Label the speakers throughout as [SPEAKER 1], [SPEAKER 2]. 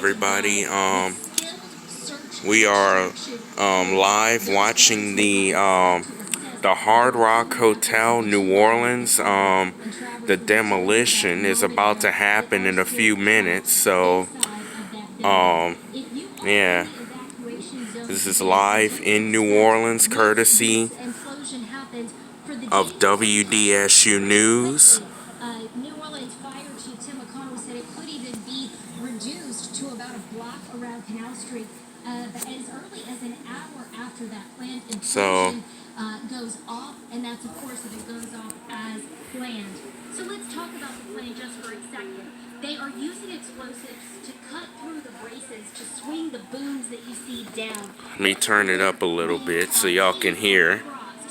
[SPEAKER 1] everybody. We are live watching the Hard Rock Hotel, New Orleans. The demolition is about to happen in a few minutes, so yeah. This is live in New Orleans, courtesy of WDSU News.
[SPEAKER 2] New Orleans Fire Chief Tim McConnell said it could even be reduced to about a block around Canal Street as early as an hour after that planned implosion goes off, and that's of course if it goes off as planned. So let's talk about the plan just for a second. They are using explosives to cut through the braces to swing the booms that you see down.
[SPEAKER 1] Let me turn it up a little bit so y'all can hear.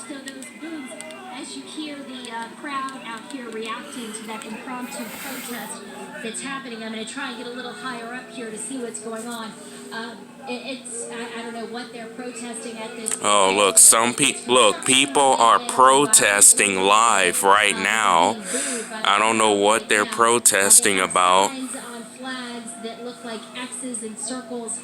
[SPEAKER 2] So those booms, as you hear the crowd out here reacting to that impromptu protest that's happening. I'm going to try and get a little higher up here to see what's going on. I don't know what they're protesting at this point.
[SPEAKER 1] Oh, look, people are protesting live right now. I don't know what they're protesting about.
[SPEAKER 2] Signs on flags that look like X's and circles.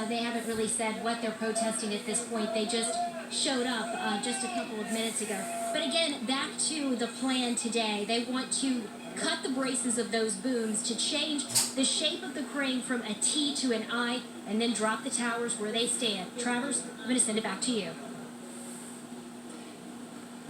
[SPEAKER 2] They haven't really said what they're protesting at this point. They just showed up just a couple of minutes ago. But again, back to the plan today. They want to cut the braces of those booms to change the shape of the crane from a T to an I, and then drop the towers where they stand. Travers, I'm going to send it back to you.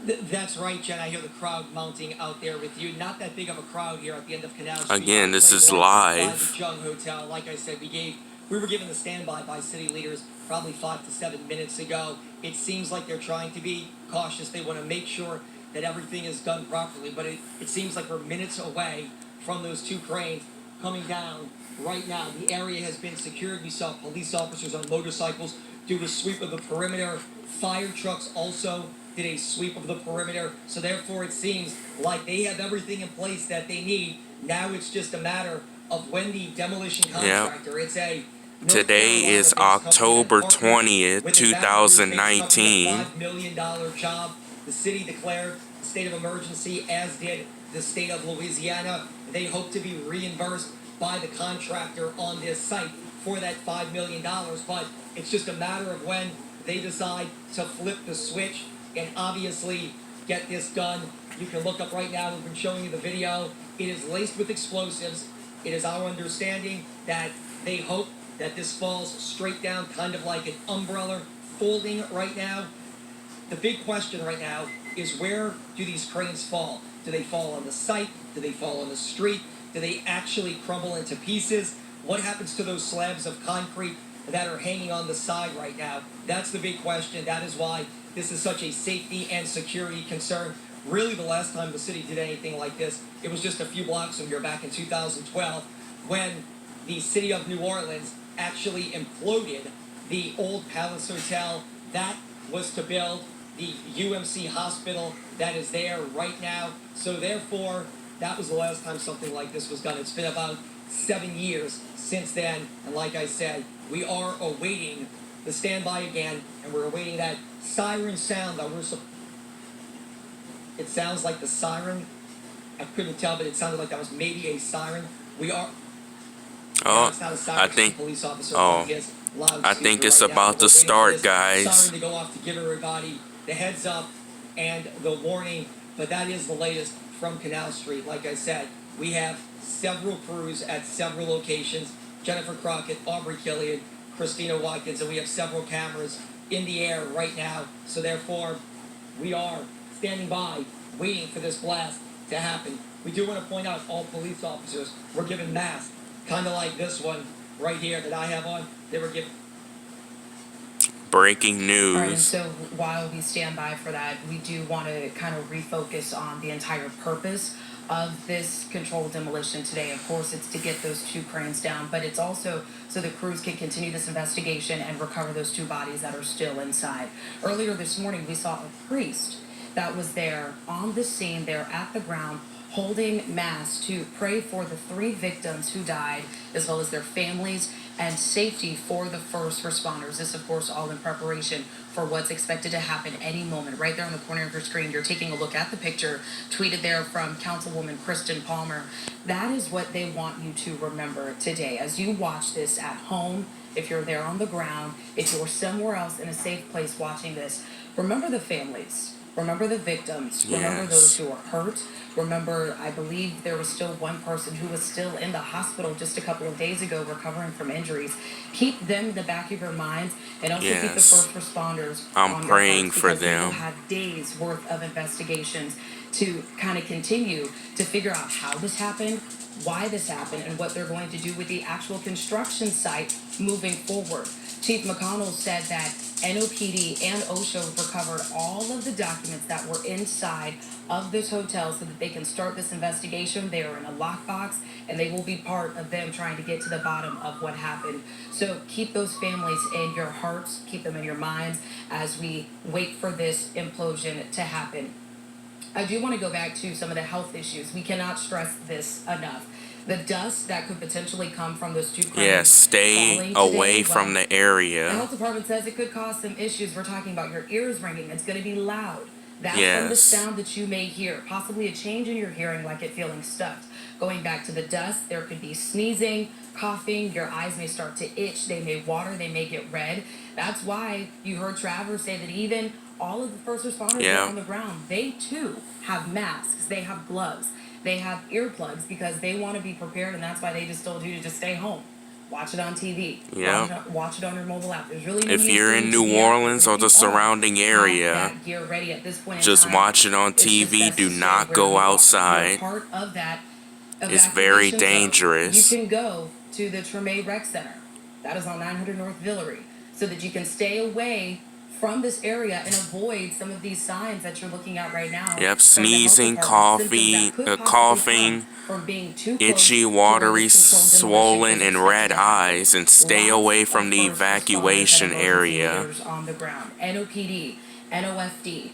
[SPEAKER 3] That's right, Jen. I hear the crowd mounting out there with you. Not that big of a crowd here at the end of Canal Street.
[SPEAKER 1] Again, this is live.
[SPEAKER 3] By the Jung Hotel. Like I said, we were given the standby by city leaders probably 5 to 7 minutes ago. It seems like they're trying to be cautious. They want to make sure that everything is done properly. But it seems like we're minutes away from those two cranes coming down right now. The area has been secured. We saw police officers on motorcycles do a sweep of the perimeter. Fire trucks also did a sweep of the perimeter. So therefore it seems like they have everything in place that they need. Now it's just a matter of when the demolition contractor,
[SPEAKER 1] Today is October 20th, 2019.
[SPEAKER 3] $5 million job. The city declared a state of emergency, as did the state of Louisiana. They hope to be reimbursed by the contractor on this site for that $5 million. But it's just a matter of when they decide to flip the switch and obviously get this done. You can look up right now. We've been showing you the video. It is laced with explosives. It is our understanding that they hope that this falls straight down, kind of like an umbrella folding right now. The big question right now is, where do these cranes fall? Do they fall on the site? Do they fall on the street? Do they actually crumble into pieces? What happens to those slabs of concrete that are hanging on the side right now? That's the big question. That is why this is such a safety and security concern. Really, the last time the city did anything like this, it was just a few blocks from here back in 2012 when the city of New Orleans actually imploded the old Palace Hotel. That was to build the UMC hospital that is there right now. So therefore, that was the last time something like this was done. It's been about 7 years since then. And like I said, we are awaiting the standby again, and we're awaiting that siren sound that it sounds like the siren. I couldn't tell, but it sounded like that was maybe a siren. We are...
[SPEAKER 1] Oh,
[SPEAKER 3] it's not a siren,
[SPEAKER 1] I think...
[SPEAKER 3] police officer.
[SPEAKER 1] I think it's about to start, guys.
[SPEAKER 3] Siren to go off to give everybody the heads up and the warning. But that is the latest from Canal Street. Like I said, we have several crews at several locations. Jennifer Crockett, Aubrey Killian, Christina Watkins, and we have several cameras in the air right now. So therefore, we are standing by, waiting for this blast to happen. We do want to point out all police officers were given masks, kind of like this one right here that I have on. They were given...
[SPEAKER 1] Breaking news.
[SPEAKER 4] All right, and so while we stand by for that, we do want to kind of refocus on the entire purpose of this controlled demolition today. Of course, it's to get those two cranes down, but it's also so the crews can continue this investigation and recover those two bodies that are still inside. Earlier this morning, we saw a priest that was there on the scene, there at the ground, holding mass to pray for the 3 victims who died, as well as their families, and safety for the first responders. This, of course, all in preparation for what's expected to happen any moment. Right there on the corner of your screen, you're taking a look at the picture tweeted there from Councilwoman Kristen Palmer. That is what they want you to remember today as you watch this at home. If you're there on the ground, if you're somewhere else in a safe place watching this, remember the families, remember the victims, remember those who are hurt. Remember, I believe there was still one person who was still in the hospital just a couple of days ago recovering from injuries. Keep them in the back of your minds, and also keep the first responders
[SPEAKER 1] I'm
[SPEAKER 4] on
[SPEAKER 1] praying
[SPEAKER 4] your hearts,
[SPEAKER 1] for
[SPEAKER 4] because
[SPEAKER 1] them.
[SPEAKER 4] we will have days worth of investigations to kind of continue to figure out how this happened, why this happened, and what they're going to do with the actual construction site moving forward. Chief McConnell said that NOPD and OSHA recovered all of the documents that were inside of this hotel so that they can start this investigation. They are in a lockbox, and they will be part of them trying to get to the bottom of what happened. So keep those families in your hearts, keep them in your minds as we wait for this implosion to happen. I do want to go back to some of the health issues. We cannot stress this enough. The dust that could potentially come from those 2 cranes
[SPEAKER 1] Stay
[SPEAKER 4] falling
[SPEAKER 1] away
[SPEAKER 4] today,
[SPEAKER 1] from the
[SPEAKER 4] the
[SPEAKER 1] area.
[SPEAKER 4] health department says it could cause some issues. We're talking about your ears ringing. It's going to be loud. That's from the sound that you may hear. Possibly a change in your hearing, like it feeling stuffed. Going back to the dust, there could be sneezing, coughing. Your eyes may start to itch. They may water. They may get red. That's why you heard Travers say that even all of the first responders that are on the ground, they too have masks. They have gloves. They have earplugs because they want to be prepared, and that's why they just told you to just stay home. Watch it on TV. Watch it on your mobile app. There's really no
[SPEAKER 1] If you're in New Orleans or the surrounding area, just watch it on TV. Do not go outside.
[SPEAKER 4] Part of that
[SPEAKER 1] it's very dangerous.
[SPEAKER 4] You can go to the Treme Rec Center. That is on 900 North Villery, so that you can stay away from this area and avoid some of these signs that you're looking at right now.
[SPEAKER 1] Sneezing, coughing, itchy, watery, swollen, and red eyes, and stay away from the evacuation area.
[SPEAKER 4] On the ground. NOPD, NOFD,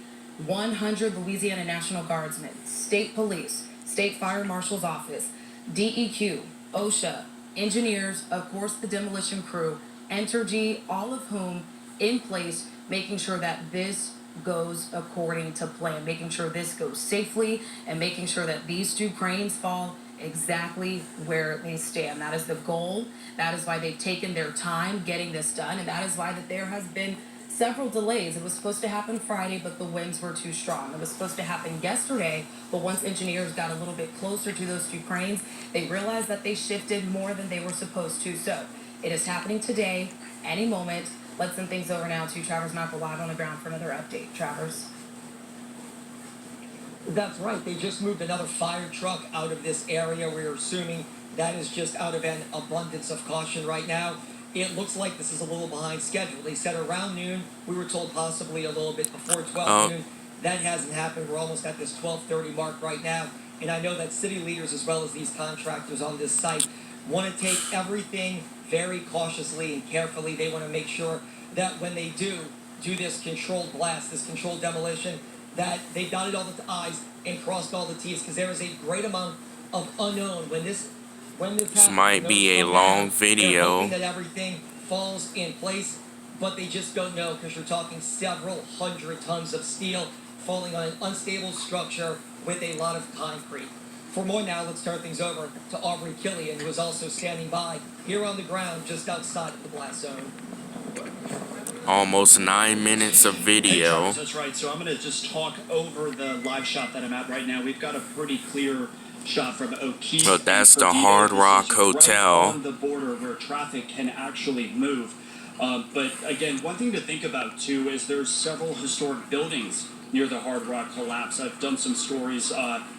[SPEAKER 4] 100 Louisiana National Guardsmen, State Police, State Fire Marshal's Office, DEQ, OSHA, engineers, of course the demolition crew, Entergy, all of whom in place, making sure that this goes according to plan, making sure this goes safely, and making sure that these 2 cranes fall exactly where they stand. That is the goal. That is why they've taken their time getting this done, and that is why that there has been several delays. It was supposed to happen Friday, but the winds were too strong. It was supposed to happen yesterday, but once engineers got a little bit closer to those 2 cranes, they realized that they shifted more than they were supposed to. So it is happening today, any moment. Let's send things over now to Travers Michael live on the ground for another update. Travers.
[SPEAKER 3] That's right. They just moved another fire truck out of this area. We're assuming that is just out of an abundance of caution right now. It looks like this is a little behind schedule. They said around noon. We were told possibly a little bit before 12 noon. That hasn't happened. We're almost at this 12:30 mark right now. And I know that city leaders, as well as these contractors on this site, want to take everything very cautiously and carefully. They want to make sure that when they do this controlled blast, this controlled demolition, that they dotted all the I's and crossed all the T's, because there is a great amount of unknown when this happens.
[SPEAKER 1] Might be a long video.
[SPEAKER 3] They're hoping that everything falls in place, but they just don't know, because you're talking several hundred tons of steel falling on an unstable structure with a lot of concrete. For more now, let's turn things over to Aubrey Killian, who is also standing by here on the ground just outside of the blast zone.
[SPEAKER 1] Almost 9 minutes of video.
[SPEAKER 5] Hey, that's right. So I'm going to just talk over the live shot that I'm at right now. We've got a pretty clear shot from O'Keefe.
[SPEAKER 1] So that's the Hard Rock Hotel.
[SPEAKER 5] Right on the border where traffic can actually move. But again, one thing to think about too is there's several historic buildings near the Hard Rock collapse. I've done some stories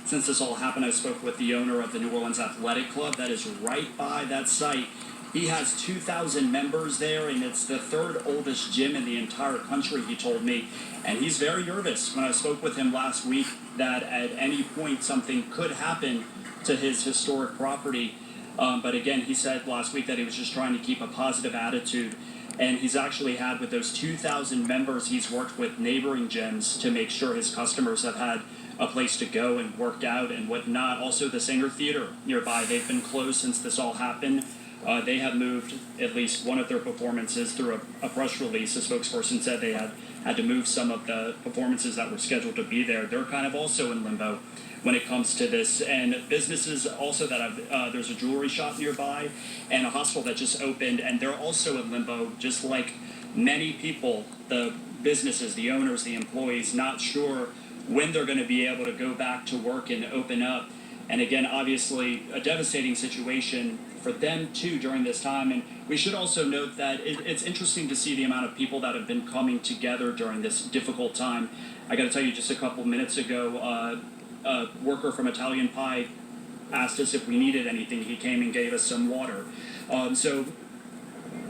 [SPEAKER 5] since this all happened. I spoke with the owner of the New Orleans Athletic Club that is right by that site. He has 2,000 members there, and it's the 3rd oldest gym in the entire country, he told me. And he's very nervous when I spoke with him last week that at any point something could happen to his historic property. But again, he said last week that he was just trying to keep a positive attitude. And he's actually had, with those 2,000 members, he's worked with neighboring gyms to make sure his customers have had a place to go and work out and whatnot. Also, the Sanger Theater nearby, they've been closed since this all happened. They have moved at least one of their performances through a press release. A spokesperson said they had to move some of the performances that were scheduled to be there. They're kind of also in limbo when it comes to this. And businesses also that have, there's a jewelry shop nearby and a hospital that just opened, and they're also in limbo, just like many people, the businesses, the owners, the employees, not sure when they're going to be able to go back to work and open up. And again, obviously, a devastating situation for them too during this time. And we should also note that it's interesting to see the amount of people that have been coming together during this difficult time. I got to tell you, just a couple minutes ago, a worker from Italian Pie asked us if we needed anything. He came and gave us some water. So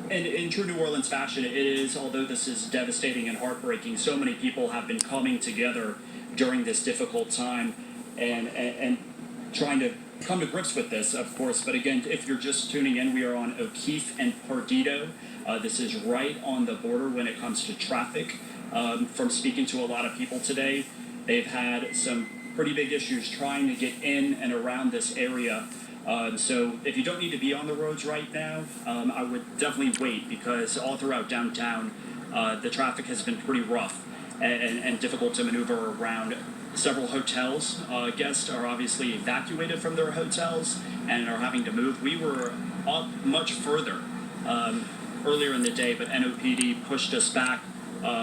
[SPEAKER 5] in true New Orleans fashion, it is, although this is devastating and heartbreaking, so many people have been coming together during this difficult time and trying to come to grips with this, of course. But again, if you're just tuning in, we are on O'Keefe and Perdido. This is right on the border when it comes to traffic. From speaking to a lot of people today, they've had some pretty big issues trying to get in and around this area. So if you don't need to be on the roads right now, I would definitely wait, because all throughout downtown, the traffic has been pretty rough and difficult to maneuver around. Several hotels guests are obviously evacuated from their hotels and are having to move. We were up much further earlier in the day, but NOPD pushed us back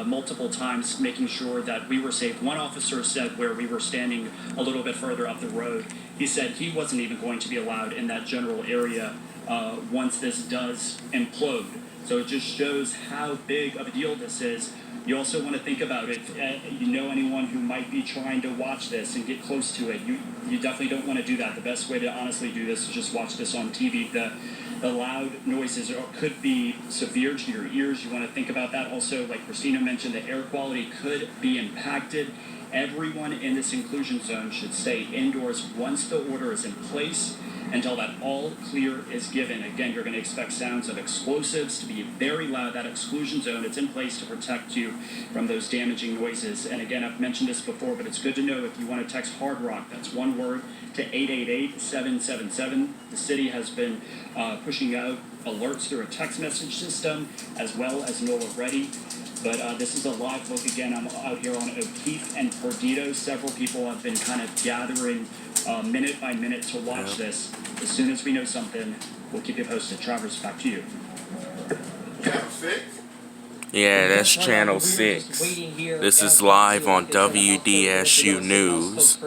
[SPEAKER 5] multiple times, making sure that we were safe. One officer said, where we were standing a little bit further up the road, he said he wasn't even going to be allowed in that general area once this does implode. So it just shows how big of a deal this is. You also want to think about it. You know anyone who might be trying to watch this and get close to it, you definitely don't want to do that. The best way to honestly do this is just watch this on TV. The loud noises could be severe to your ears. You want to think about that. Also, like Christina mentioned, the air quality could be impacted. Everyone in this inclusion zone should stay indoors once the order is in place until that all clear is given. Again, you're going to expect sounds of explosives to be very loud. That exclusion zone, it's in place to protect you from those damaging noises. And again, I've mentioned this before, but it's good to know if you want to text Hard Rock, that's one word, to 888-777. The city has been pushing out alerts through a text message system, as well as NOLA Ready. But this is a live look. Again, I'm out here on O'Keefe and Perdido. Several people have been kind of gathering minute by minute to watch this. As soon as we know something, we'll keep you posted. Travers, back to you.
[SPEAKER 6] Channel 6?
[SPEAKER 1] Yeah, that's Channel 6. This is live on WDSU News.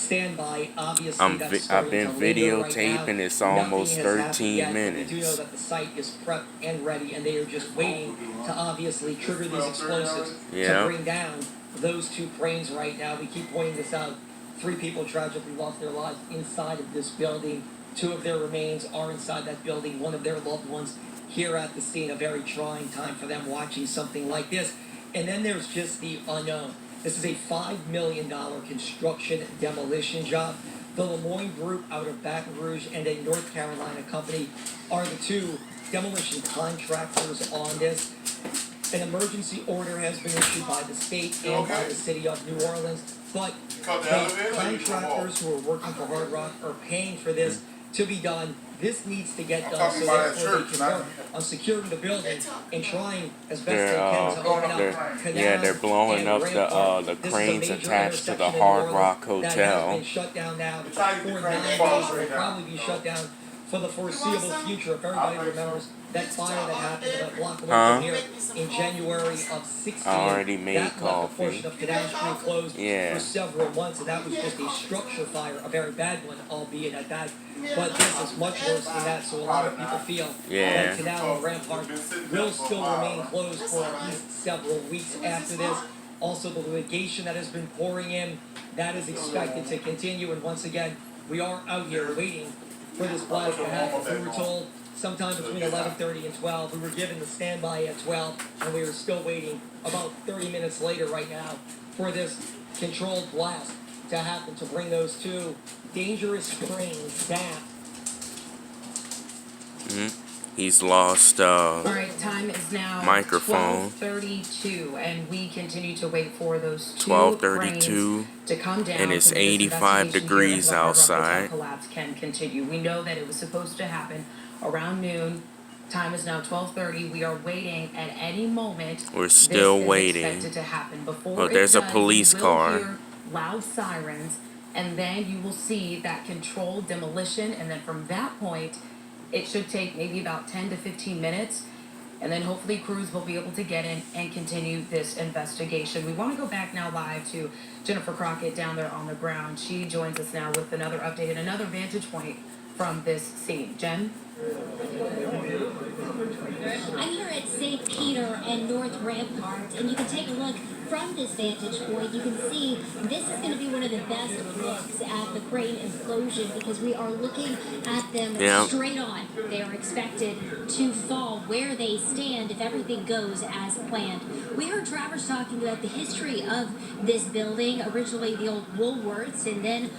[SPEAKER 1] I've been videotaping. It's almost 13 minutes.
[SPEAKER 3] They do know that the site is prepped and ready, and they are just waiting to obviously trigger these explosives to bring down those two cranes right now. We keep pointing this out. 3 people tragically lost their lives inside of this building. 2 of their remains are inside that building. One of their loved ones here at the scene. A very trying time for them watching something like this. And then there's just the unknown. This is a $5 million construction demolition job. The Lemoyne Group out of Baton Rouge and a North Carolina company are the 2 demolition contractors on this. An emergency order has been issued by the state and by the city of New Orleans, but the contractors who are working for Hard Rock are paying for this to be done. This needs to get done so therefore they can work on securing the building and trying as best they can to open up canals.
[SPEAKER 1] They're blowing up the cranes attached to the Hard Rock Hotel.
[SPEAKER 3] That has been shut down now for 9 days. Will probably be shut down for the foreseeable future. If everybody remembers that fire that happened at a block away from here in January of 16,
[SPEAKER 1] I already made
[SPEAKER 3] that
[SPEAKER 1] coffee.
[SPEAKER 3] left a portion of Canal Street closed for several months, and that was just a structure fire, a very bad one, albeit at that. But this is much worse than that, so a lot of people feel that Canal and Rampart will still remain closed for at least several weeks after this. Also, the litigation that has been pouring in, that is expected to continue, and once again, we are out here waiting for this blast to happen. We were told sometime between 11:30 and 12. We were given the standby at 12, and we are still waiting about 30 minutes later right now for this controlled blast to happen to bring those 2 dangerous cranes down.
[SPEAKER 1] He's lost
[SPEAKER 4] All right, time is now
[SPEAKER 1] microphone.
[SPEAKER 4] 12:32, and we continue to wait for those two
[SPEAKER 1] 12:32,
[SPEAKER 4] cranes to come down,
[SPEAKER 1] and it's
[SPEAKER 4] so that this
[SPEAKER 1] 85
[SPEAKER 4] investigation
[SPEAKER 1] degrees
[SPEAKER 4] here into the Hard Rock Hotel
[SPEAKER 1] outside.
[SPEAKER 4] collapse can continue. We know that it was supposed to happen around noon. Time is now 12:30. We are waiting at any moment.
[SPEAKER 1] We're still
[SPEAKER 4] this
[SPEAKER 1] waiting.
[SPEAKER 4] is expected to happen. Before
[SPEAKER 1] Oh, there's
[SPEAKER 4] it
[SPEAKER 1] a
[SPEAKER 4] does,
[SPEAKER 1] police
[SPEAKER 4] you will
[SPEAKER 1] car.
[SPEAKER 4] hear loud sirens, and then you will see that controlled demolition, and then from that point, it should take maybe about 10 to 15 minutes, and then hopefully crews will be able to get in and continue this investigation. We want to go back now live to Jennifer Crockett down there on the ground. She joins us now with another update and another vantage point from this scene. Jen?
[SPEAKER 2] I'm here at St. Peter and North Rampart, and you can take a look from this vantage point. You can see this is going to be one of the best looks at the crane implosion because we are looking at them straight on. They are expected to fall where they stand if everything goes as planned. We heard Travers talking about the history of this building, originally the old Woolworths, and then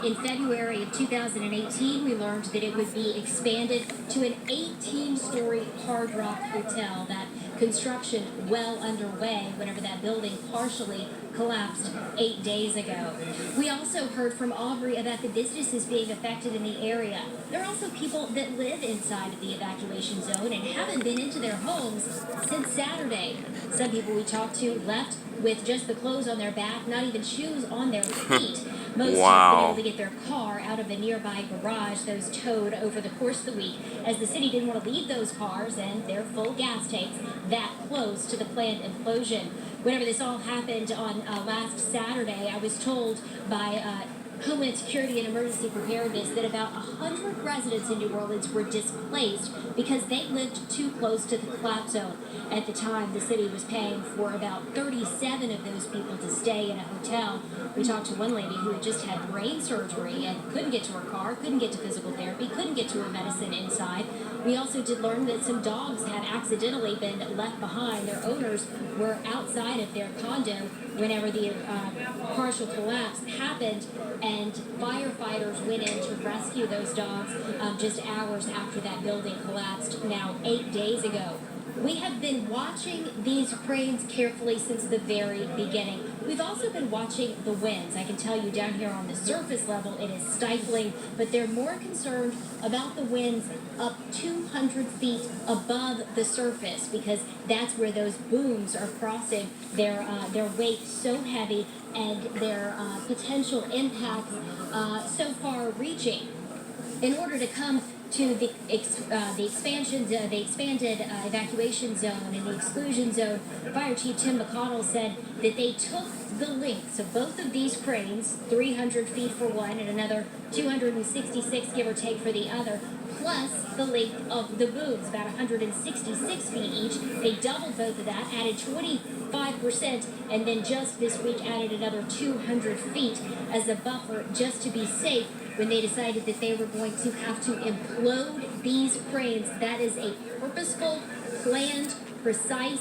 [SPEAKER 2] in February of 2018 we learned that it would be expanded to an 18-story Hard Rock hotel. That construction well underway whenever that building partially collapsed 8 days ago. We also heard from Aubrey about the businesses being affected in the area. There are also people that live inside of the evacuation zone and haven't been into their homes since Saturday. Some people we talked to left with just the clothes on their back, not even shoes on their feet. Most have been able to get their car out of a nearby garage that was towed over the course of the week, as the city didn't want to leave those cars and their full gas tanks that close to the planned implosion. Whenever this all happened on last Saturday, I was told by Homeland Security and Emergency Preparedness that about 100 residents in New Orleans were displaced because they lived too close to the collapse zone. At the time, the city was paying for about 37 of those people to stay in a hotel. We talked to one lady who had just had brain surgery and couldn't get to her car, couldn't get to physical therapy, couldn't get to her medicine inside. We also did learn that some dogs had accidentally been left behind. Their owners were outside of their condo whenever the partial collapse happened, and firefighters went in to rescue those dogs just hours after that building collapsed now 8 days ago. We have been watching these cranes carefully since the very beginning. We've also been watching the winds. I can tell you down here on the surface level it is stifling, but they're more concerned about the winds up 200 feet above the surface because that's where those booms are crossing, their weight so heavy and their potential impacts so far reaching. In order to come to the expanded evacuation zone and the exclusion zone, Fire Chief Tim McConnell said that they took the lengths of both of these cranes, 300 feet for one and another 266, give or take, for the other, plus the length of the booms, about 166 feet each. They doubled both of that, added 25%, and then just this week added another 200 feet as a buffer just to be safe when they decided that they were going to have to implode these cranes. That is a purposeful, planned, precise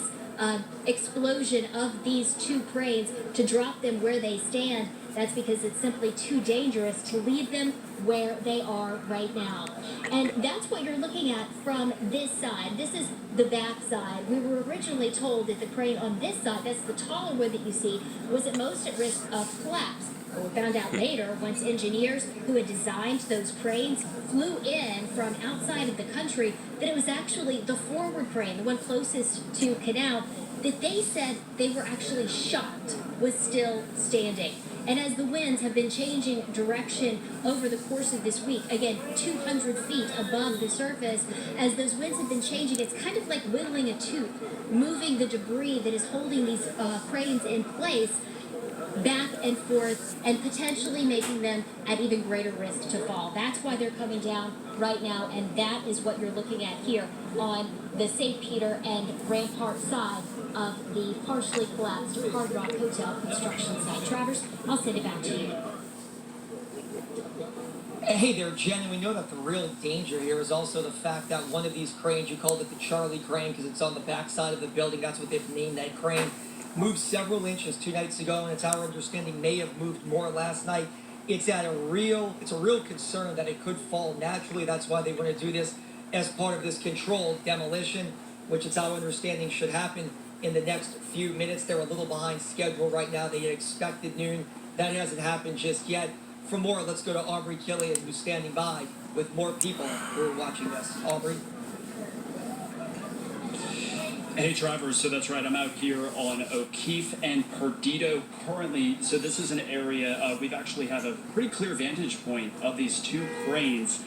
[SPEAKER 2] explosion of these two cranes to drop them where they stand. That's because it's simply too dangerous to leave them where they are right now. And that's what you're looking at from this side. This is the back side. We were originally told that the crane on this side, that's the taller one that you see, was at most at risk of collapse. We found out later, once engineers who had designed those cranes flew in from outside of the country, that it was actually the forward crane, the one closest to Canal, that they said they were actually shocked was still standing. And as the winds have been changing direction over the course of this week, again, 200 feet above the surface, as those winds have been changing, it's kind of like whittling a tooth, moving the debris that is holding these cranes in place back and forth and potentially making them at even greater risk to fall. That's why they're coming down right now, and that is what you're looking at here on the St. Peter and Rampart side of the partially collapsed Hard Rock Hotel construction site. Travers, I'll send it back to you.
[SPEAKER 3] Hey there, Jen, and we know that the real danger here is also the fact that one of these cranes, you called it the Charlie crane because it's on the back side of the building, that's what they've named that crane, moved several inches 2 nights ago, and it's our understanding may have moved more last night. It's a real concern that it could fall naturally. That's why they want to do this as part of this controlled demolition, which it's our understanding should happen in the next few minutes. They're a little behind schedule right now. They had expected noon. That hasn't happened just yet. For more, let's go to Aubrey Killian, who's standing by with more people who are watching this. Aubrey?
[SPEAKER 5] Hey, Travers, so that's right. I'm out here on O'Keefe and Perdido currently. So this is an area, we've actually have a pretty clear vantage point of these two cranes.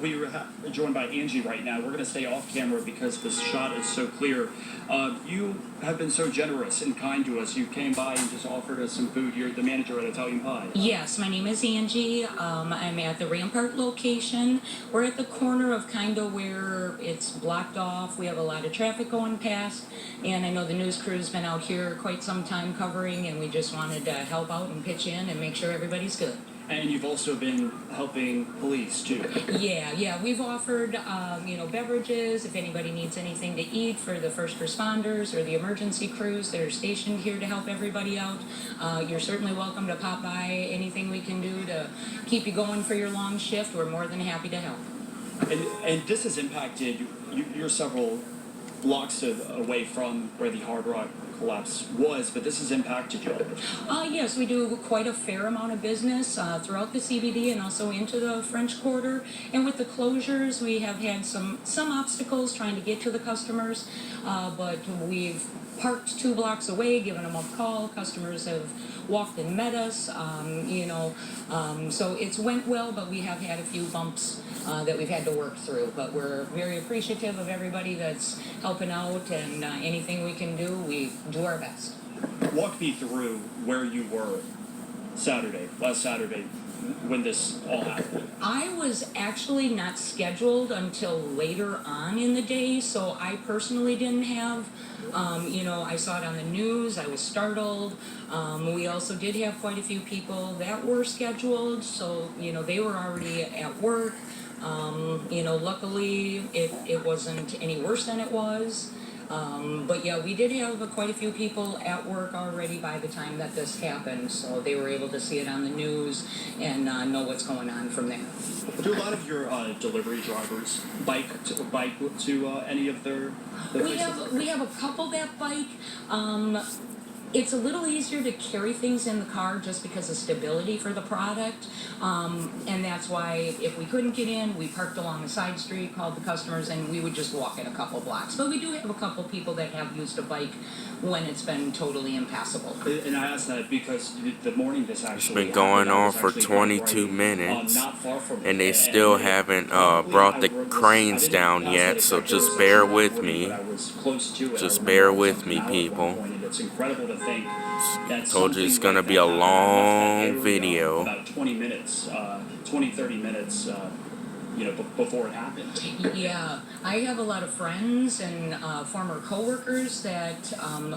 [SPEAKER 5] We are joined by Angie right now. We're going to stay off camera because this shot is so clear. You have been so generous and kind to us. You came by and just offered us some food. You're the manager at Italian Pie.
[SPEAKER 7] Yes, my name is Angie. I'm at the Rampart location. We're at the corner of kind of where it's blocked off. We have a lot of traffic going past, and I know the news crew's been out here quite some time covering, and we just wanted to help out and pitch in and make sure everybody's good.
[SPEAKER 5] And you've also been helping police too.
[SPEAKER 7] Yeah. We've offered, beverages. If anybody needs anything to eat for the first responders or the emergency crews that are stationed here to help everybody out, you're certainly welcome to pop by. Anything we can do to keep you going for your long shift, we're more than happy to help.
[SPEAKER 5] And this has impacted, you're several blocks away from where the Hard Rock collapse was, but this has impacted you.
[SPEAKER 7] Yes, we do quite a fair amount of business throughout the CBD and also into the French Quarter. And with the closures, we have had some obstacles trying to get to the customers, but we've parked 2 blocks away, given them a call. Customers have walked and met us, so it's went well, but we have had a few bumps that we've had to work through. But we're very appreciative of everybody that's helping out, and anything we can do, we do our best.
[SPEAKER 5] Walk me through where you were last Saturday, when this all happened.
[SPEAKER 7] I was actually not scheduled until later on in the day, so I personally didn't have, I saw it on the news, I was startled. We also did have quite a few people that were scheduled, so, they were already at work. Luckily it wasn't any worse than it was. But yeah, we did have quite a few people at work already by the time that this happened, so they were able to see it on the news and know what's going on from there.
[SPEAKER 5] Do a lot of your delivery drivers bike to any of their places?
[SPEAKER 7] We have a couple that bike. It's a little easier to carry things in the car just because of stability for the product. And that's why if we couldn't get in, we parked along the side street, called the customers, and we would just walk it a couple blocks. But we do have a couple people that have used a bike when it's been totally impassable.
[SPEAKER 5] And I asked that because the morning this actually
[SPEAKER 1] It's been going on for 22 minutes, and they still haven't brought the cranes down yet, so just bear with me. Just bear with me, people.
[SPEAKER 5] It's incredible to think that
[SPEAKER 1] Told you it's gonna be a long video.
[SPEAKER 5] About 20 minutes, 30 minutes, before it happened.
[SPEAKER 7] Yeah, I have a lot of friends and former coworkers that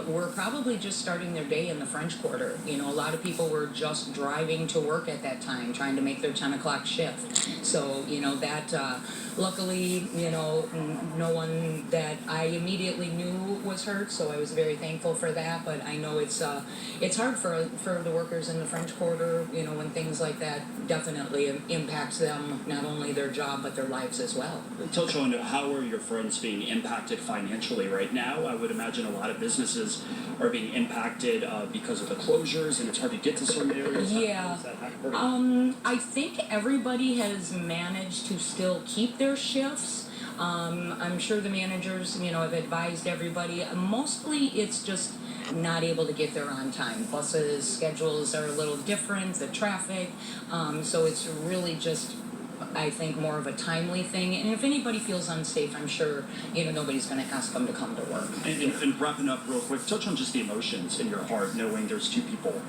[SPEAKER 7] were probably just starting their day in the French Quarter. A lot of people were just driving to work at that time, trying to make their 10 o'clock shift. So, luckily, no one that I immediately knew was hurt, so I was very thankful for that. But I know it's hard for the workers in the French Quarter, when things like that definitely impacts them, not only their job, but their lives as well.
[SPEAKER 5] Touch on how are your friends being impacted financially right now? I would imagine a lot of businesses are being impacted because of the closures, and it's hard to get to certain areas.
[SPEAKER 7] Yeah. I think everybody has managed to still keep their shifts. I'm sure the managers, have advised everybody. Mostly it's just not able to get there on time. Buses' schedules are a little different, the traffic, so it's really just, I think, more of a timely thing. And if anybody feels unsafe, I'm sure, nobody's going to ask them to come to work.
[SPEAKER 5] And wrapping up real quick, touch on just the emotions in your heart, knowing there's 2 people.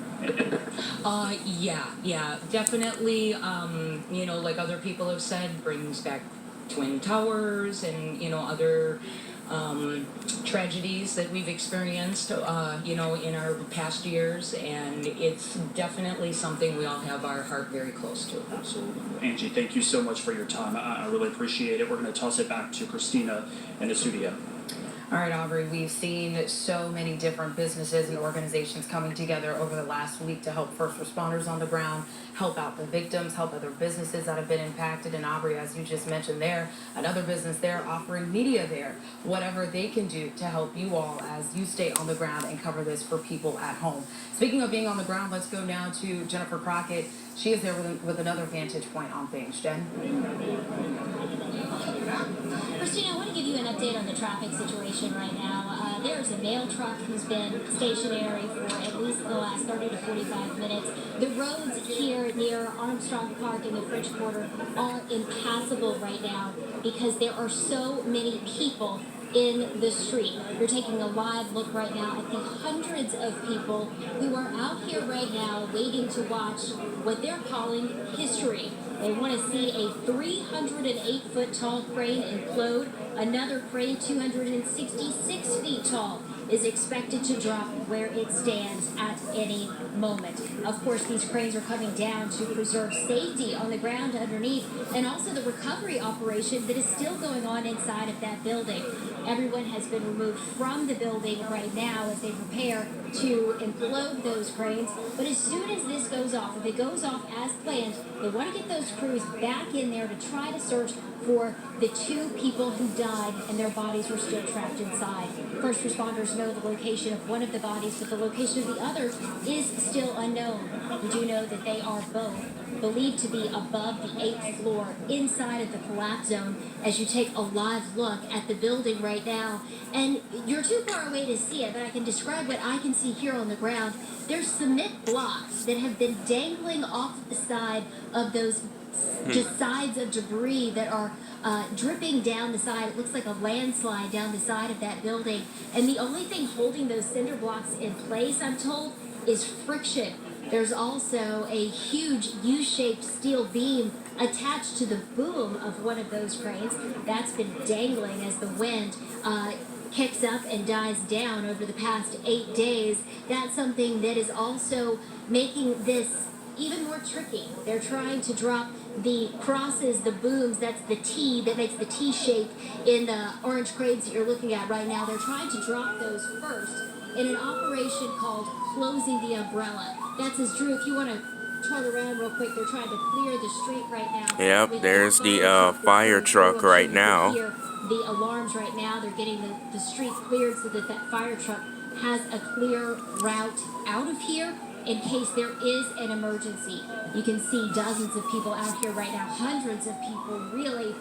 [SPEAKER 7] Yeah, definitely. Like other people have said, brings back Twin Towers and, other tragedies that we've experienced, in our past years, and it's definitely something we all have our heart very close to.
[SPEAKER 5] Absolutely. Angie, thank you so much for your time. I really appreciate it. We're going to toss it back to Christina in the studio.
[SPEAKER 4] All right, Aubrey, we've seen so many different businesses and organizations coming together over the last week to help first responders on the ground, help out the victims, help other businesses that have been impacted. And Aubrey, as you just mentioned there, another business there offering media there, whatever they can do to help you all as you stay on the ground and cover this for people at home. Speaking of being on the ground, let's go now to Jennifer Crockett. She is there with another vantage point on things. Jen?
[SPEAKER 2] Christina, I want to give you an update on the traffic situation right now. There's a mail truck who's been stationary for at least the last 30 to 45 minutes. The roads here near Armstrong Park in the French Quarter are impassable right now because there are so many people in the street. We're taking a live look right now at the hundreds of people who are out here right now waiting to watch what they're calling history. They want to see a 308-foot tall crane implode. Another crane, 266 feet tall, is expected to drop where it stands at any moment. Of course, these cranes are coming down to preserve safety on the ground underneath, and also the recovery operation that is still going on inside of that building. Everyone has been removed from the building right now as they prepare to implode those cranes. But as soon as this goes off, if it goes off as planned, they want to get those crews back in there to try to search for the two people who died and their bodies were still trapped inside. First responders know the location of one of the bodies, but the location of the other is still unknown. We do know that they are both believed to be above the 8th floor inside of the collapse zone as you take a live look at the building right now. And you're too far away to see it, but I can describe what I can see here on the ground. There's cement blocks that have been dangling off the side of those just sides of debris that are dripping down the side. It looks like a landslide down the side of that building. And the only thing holding those cinder blocks in place, I'm told, is friction. There's also a huge U-shaped steel beam attached to the boom of one of those cranes. That's been dangling as the wind kicks up and dies down over the past 8 days. That's something that is also making this even more tricky. They're trying to drop the crosses, the booms, that's the T that makes the T shape in the orange cranes that you're looking at right now. They're trying to drop those first in an operation called Closing the Umbrella. That's as Drew, if you want to turn around real quick, they're trying to clear the street right now.
[SPEAKER 1] Yep, there's the fire truck right now.
[SPEAKER 2] The alarms right now, they're getting the street cleared so that that fire truck has a clear route out of here in case there is an emergency. You can see dozens of people out here right now, hundreds of people really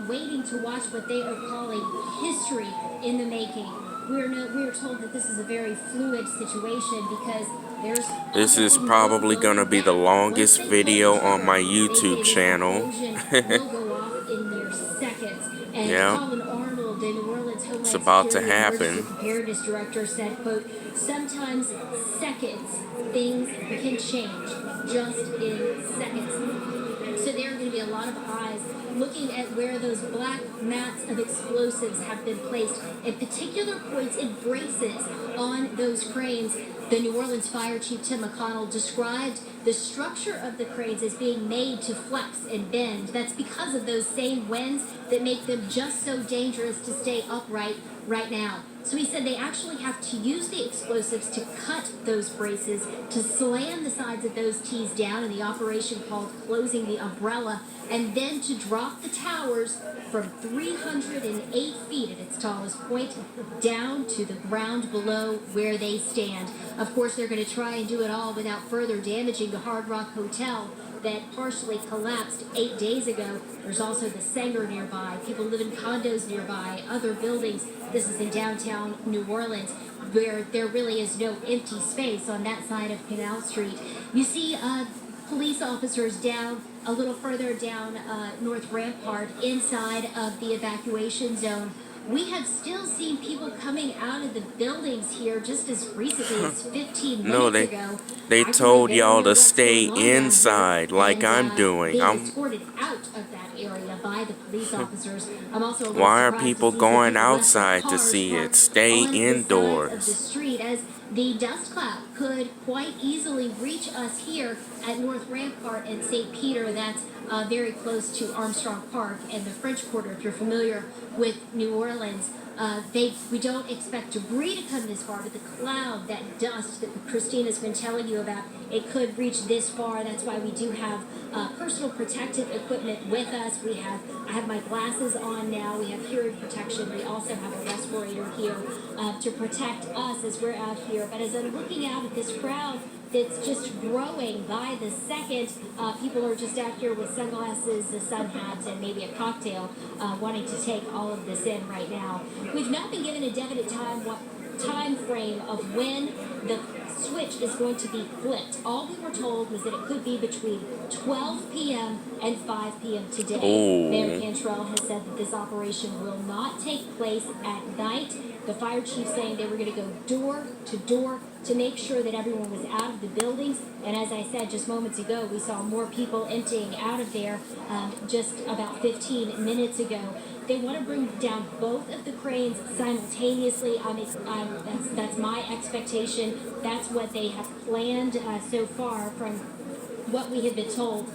[SPEAKER 2] waiting to watch what they are calling history in the making. We are told that this is a very fluid situation because
[SPEAKER 1] this is probably going to be the longest video on my YouTube channel. Yeah, it's about to happen.
[SPEAKER 2] Preparedness director said, quote, "Sometimes seconds, things can change just in seconds." So there are going to be a lot of eyes looking at where those black mats of explosives have been placed at particular points in braces on those cranes. The New Orleans Fire Chief Tim McConnell described the structure of the cranes as being made to flex and bend. That's because of those same winds that make them just so dangerous to stay upright right now. So he said they actually have to use the explosives to cut those braces, to slam the sides of those T's down in the operation called Closing the Umbrella, and then to drop the towers from 308 feet at its tallest point down to the ground below where they stand. Of course, they're going to try and do it all without further damaging the Hard Rock Hotel that partially collapsed 8 days ago. There's also the Sanger nearby. People live in condos nearby, other buildings. This is in downtown New Orleans, where there really is no empty space on that side of Canal Street. You see police officers down a little further down North Rampart inside of the evacuation zone. We have still seen people coming out of the buildings here just as recently as 15 minutes ago.
[SPEAKER 1] They told y'all to stay inside like I'm doing.
[SPEAKER 2] Being escorted out of that area by the police officers. I'm also a little
[SPEAKER 1] Why are
[SPEAKER 2] surprised
[SPEAKER 1] people
[SPEAKER 2] to see
[SPEAKER 1] going
[SPEAKER 2] people left
[SPEAKER 1] outside
[SPEAKER 2] their
[SPEAKER 1] to
[SPEAKER 2] cars
[SPEAKER 1] see it?
[SPEAKER 2] parked
[SPEAKER 1] Stay
[SPEAKER 2] on the side of the
[SPEAKER 1] indoors.
[SPEAKER 2] street, as the dust cloud could quite easily reach us here at North Rampart and St. Peter. That's very close to Armstrong Park and the French Quarter, if you're familiar with New Orleans. We don't expect debris to come this far, but the cloud, that dust that Christina's been telling you about, it could reach this far. That's why we do have personal protective equipment with us. I have my glasses on now. We have hearing protection. We also have a respirator here to protect us as we're out here. But as I'm looking out at this crowd that's just growing by the second, people are just out here with sunglasses, sun hats, and maybe a cocktail, wanting to take all of this in right now. We've not been given a definite time frame of when the switch is going to be flipped. All we were told was that it could be between 12 p.m. and 5 p.m. today.
[SPEAKER 1] Ooh.
[SPEAKER 2] Mayor Cantrell has said that this operation will not take place at night. The fire chief saying they were going to go door to door to make sure that everyone was out of the buildings. And as I said just moments ago, we saw more people emptying out of there just about 15 minutes ago. They want to bring down both of the cranes simultaneously. That's my expectation. That's what they have planned so far from what we have been told.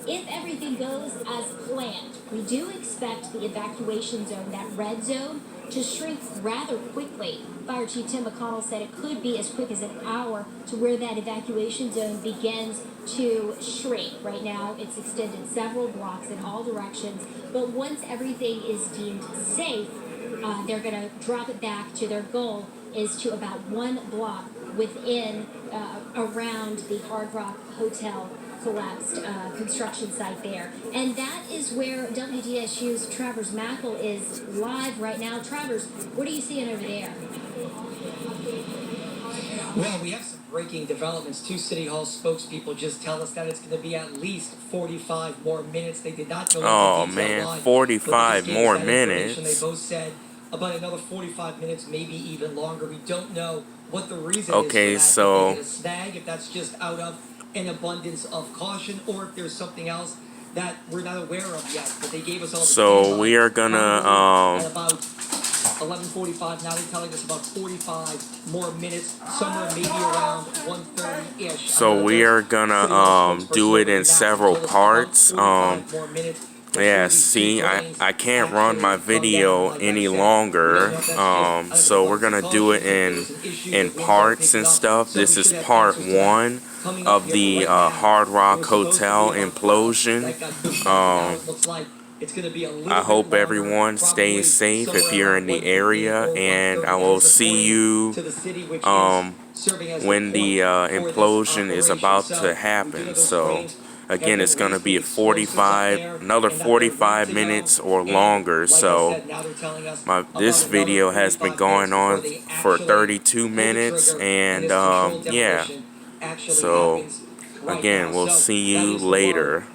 [SPEAKER 2] If everything goes as planned, we do expect the evacuation zone, that red zone, to shrink rather quickly. Fire Chief Tim McConnell said it could be as quick as an hour to where that evacuation zone begins to shrink. Right now, it's extended several blocks in all directions, but once everything is deemed safe, they're going to drop it back to their goal is to about 1 block within, around the Hard Rock Hotel collapsed construction site there. And that is where WDSU's Travers Mackle is live right now. Travers, what are you seeing over there?
[SPEAKER 3] Well, we have some breaking developments. 2 City Hall spokespeople just tell us that it's going to be at least 45 more minutes. They did not go into
[SPEAKER 1] Oh
[SPEAKER 3] detail
[SPEAKER 1] man,
[SPEAKER 3] why,
[SPEAKER 1] 45
[SPEAKER 3] but they just gave us
[SPEAKER 1] more
[SPEAKER 3] that information.
[SPEAKER 1] minutes.
[SPEAKER 3] They both said about another 45 minutes, maybe even longer. We don't know what the reason
[SPEAKER 1] Okay,
[SPEAKER 3] is for that.
[SPEAKER 1] so
[SPEAKER 3] If they hit a snag, if that's just out of an abundance of caution, or if there's something else that we're not aware of yet. But they gave us all the
[SPEAKER 1] so we are
[SPEAKER 3] at
[SPEAKER 1] gonna
[SPEAKER 3] about 11:45. Now they're telling us about 45 more minutes, somewhere maybe around 1:30-ish.
[SPEAKER 1] so we are gonna do it in several parts. Yeah, see, I can't run my video any longer, so we're gonna do it in parts and stuff. This is part 1 of the Hard Rock Hotel implosion. I hope everyone stays safe if you're in the area, and I will see you when the implosion is about to happen. So again, it's going to be another 45 minutes or longer. So this video has been going on for 32 minutes, and yeah. So again, we'll see you later.